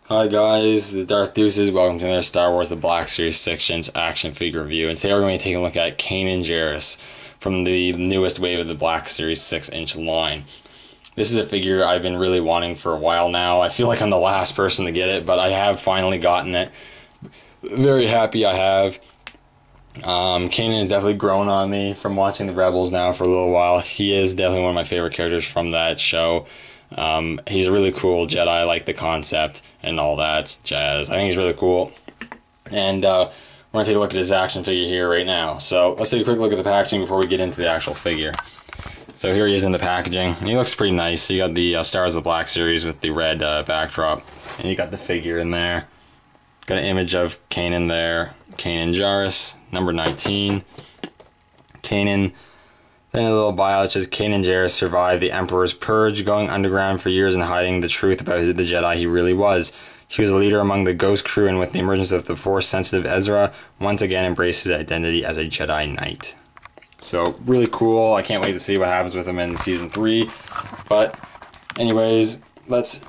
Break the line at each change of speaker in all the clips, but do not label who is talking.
Hi guys, this is Darth Deuces. Welcome to another Star Wars The Black Series 6-inch action figure review. And today we're going to be taking a look at Kanan Jarrus from the newest wave of the Black Series 6-inch line. This is a figure I've been really wanting for a while now. I feel like I'm the last person to get it, but I have finally gotten it. Very happy I have. Kanan has definitely grown on me from watching the Rebels now for a little while. He is definitely one of my favorite characters from that show. He's a really cool Jedi. I like the concept and all that jazz. I think he's really cool. And we're going to take a look at his action figure here right now. So let's take a quick look at the packaging before we get into the actual figure. So here he is in the packaging. He looks pretty nice. So you got the Stars of the Black Series with the red backdrop. And you got the figure in there. Got an image of Kanan there. Kanan Jarrus, number 19. Kanan. Then a little bio that says Kanan Jarrus survived the Emperor's Purge, going underground for years and hiding the truth about the Jedi he really was. He was a leader among the Ghost Crew, and with the emergence of the Force-sensitive Ezra, once again embraced his identity as a Jedi Knight. So, really cool. I can't wait to see what happens with him in Season 3. But, anyways, let's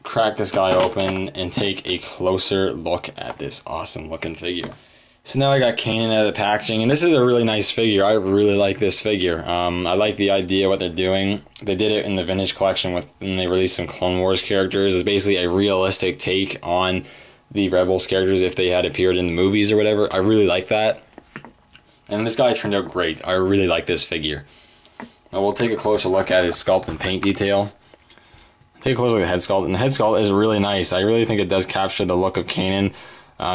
crack this guy open and take a closer look at this awesome looking figure. So now I got Kanan out of the packaging, and this is a really nice figure. I really like this figure. I like the idea what they're doing. They did it in the Vintage Collection when they released some Clone Wars characters. It's basically a realistic take on the Rebels characters if they had appeared in the movies or whatever. I really like that. And this guy turned out great. I really like this figure. Now we'll take a closer look at his sculpt and paint detail. Take a closer look at the head sculpt, and the head sculpt is really nice. I really think it does capture the look of Kanan.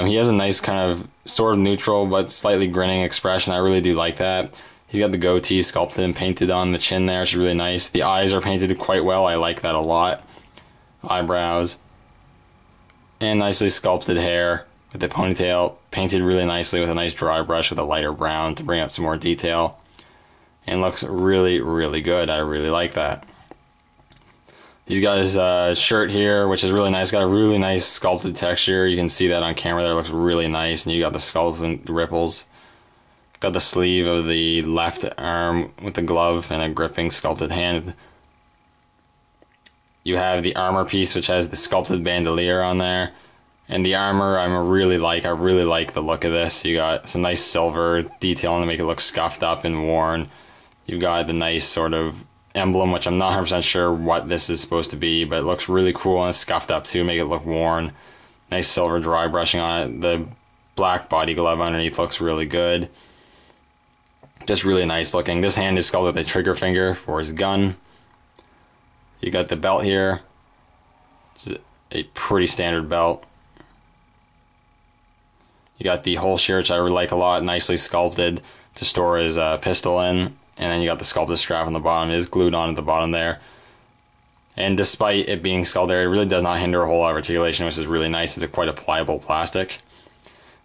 He has a nice kind of sort of neutral but slightly grinning expression. I really do like that. He's got the goatee sculpted and painted on the chin there, which is really nice. The eyes are painted quite well. I like that a lot. Eyebrows. And nicely sculpted hair with the ponytail painted really nicely with a nice dry brush with a lighter brown to bring out some more detail. And looks really, really good. I really like that. He's got his shirt here, which is really nice. Got a really nice sculpted texture. You can see that on camera there. It looks really nice. And you got the sculpt and ripples. Got the sleeve of the left arm with the glove and a gripping sculpted hand. You have the armor piece, which has the sculpted bandolier on there. And the armor I really like the look of this. You got some nice silver detailing to make it look scuffed up and worn. You got the nice sort of emblem, which I'm not 100% sure what this is supposed to be, but it looks really cool and it's scuffed up too, make it look worn. Nice silver dry brushing on it. The black body glove underneath looks really good. Just really nice looking. This hand is sculpted with a trigger finger for his gun. You got the belt here. It's a pretty standard belt. You got the hole shear, which I really like a lot, nicely sculpted to store his pistol in. And then you got the sculpted strap on the bottom. It is glued on at the bottom there. And despite it being sculpted, it really does not hinder a whole lot of articulation, which is really nice. It's quite a pliable plastic.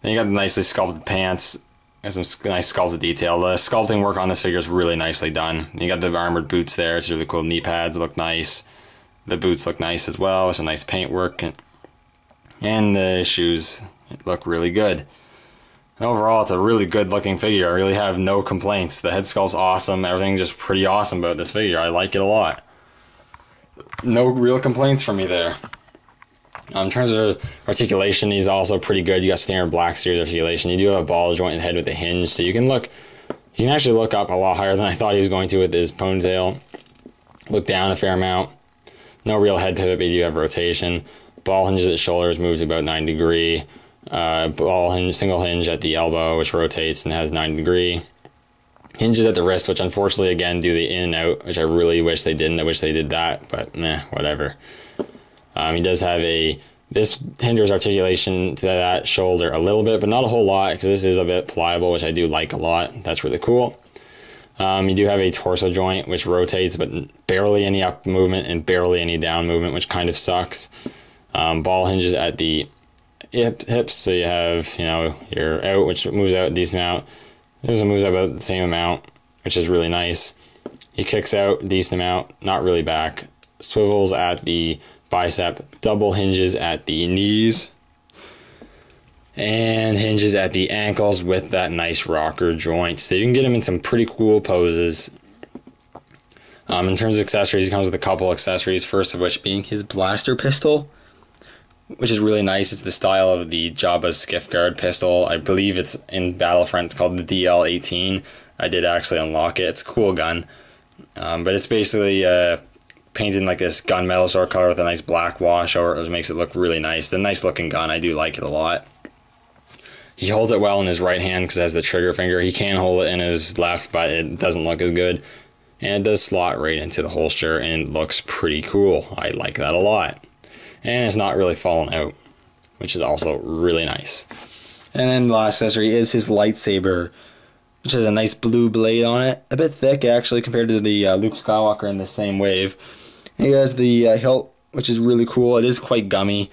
Then you got the nicely sculpted pants. Got some nice sculpted detail. The sculpting work on this figure is really nicely done. You got the armored boots there. It's really cool. Knee pads look nice. The boots look nice as well. Some nice paint work. And the shoes look really good. And overall, it's a really good looking figure. I really have no complaints. The head sculpt's awesome. Everything's just pretty awesome about this figure. I like it a lot. No real complaints from me there. In terms of articulation, he's also pretty good. You got standard Black Series articulation. You do have a ball jointed head with a hinge, so you can actually look up a lot higher than I thought he was going to with his ponytail. Look down a fair amount. No real head pivot, but you do have rotation. Ball hinges at shoulders move to about 90 degree. Ball hinge, single hinge at the elbow, which rotates and has 90 degree. Hinges at the wrist, which unfortunately again do the in and out, which I really wish they didn't. I wish they did that, but meh, whatever. He does have this hinders articulation to that shoulder a little bit, but not a whole lot, because this is a bit pliable, which I do like a lot. That's really cool. You do have a torso joint, which rotates, but barely any up movement and barely any down movement, which kind of sucks. Ball hinges at the hips, so you have, your out, which moves out a decent amount. This one moves out about the same amount, which is really nice. He kicks out a decent amount, not really back. Swivels at the bicep, double hinges at the knees, and hinges at the ankles with that nice rocker joint. So you can get him in some pretty cool poses. In terms of accessories, he comes with a couple accessories, first of which being his blaster pistol, which is really nice. It's the style of the Jabba's Skiff Guard pistol. I believe it's in Battlefront. It's called the DL-18. I did actually unlock it. It's a cool gun. But it's basically painted in like this gunmetal sort of color with a nice black wash over it, which makes it look really nice. It's a nice looking gun. I do like it a lot. He holds it well in his right hand because it has the trigger finger. He can hold it in his left, but it doesn't look as good. And it does slot right into the holster and it looks pretty cool. I like that a lot. And it's not really falling out, which is also really nice. And then the last accessory is his lightsaber, which has a nice blue blade on it. A bit thick, actually, compared to the Luke Skywalker in the same wave. He has the hilt, which is really cool. It is quite gummy,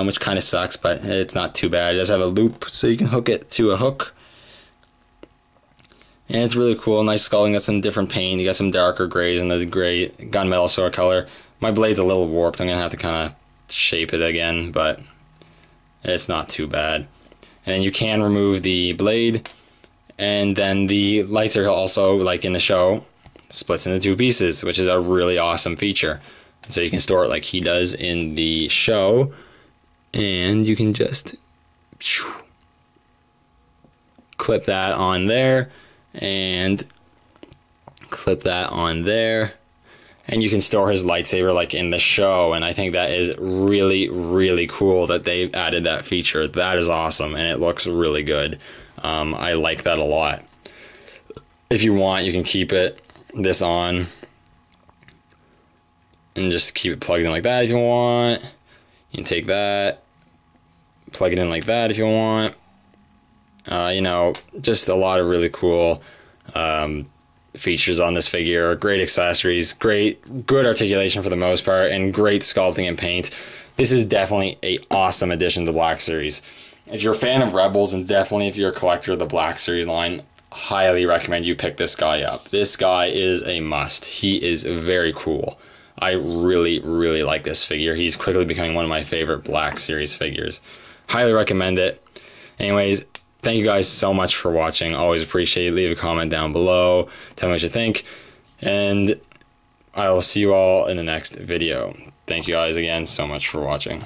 which kind of sucks, but it's not too bad. It does have a loop, so you can hook it to a hook. And it's really cool. Nice sculpting. Got some different paint. You got some darker grays and the gray gunmetal sort of color. My blade's a little warped. I'm going to have to kind of shape it again, but it's not too bad. And then you can remove the blade. And then the lightsaber also, like in the show, splits into 2 pieces, which is a really awesome feature. And so you can store it like he does in the show. And you can just clip that on there. And clip that on there, and you can store his lightsaber like in the show. And I think that is really, really cool that they added that feature. That is awesome, and it looks really good. I like that a lot. If you want, you can keep this on and just keep it plugged in like that if you want. You can take that, plug it in like that if you want. You know, just a lot of really cool features on this figure. Great accessories, good articulation for the most part, and great sculpting and paint. This is definitely an awesome addition to the Black Series. If you're a fan of Rebels, and definitely if you're a collector of the Black Series line, highly recommend you pick this guy up. This guy is a must. He is very cool. I really, really like this figure. He's quickly becoming one of my favorite Black Series figures. Highly recommend it. Anyways, thank you guys so much for watching. Always appreciate it. Leave a comment down below. Tell me what you think. And I will see you all in the next video. Thank you guys again so much for watching.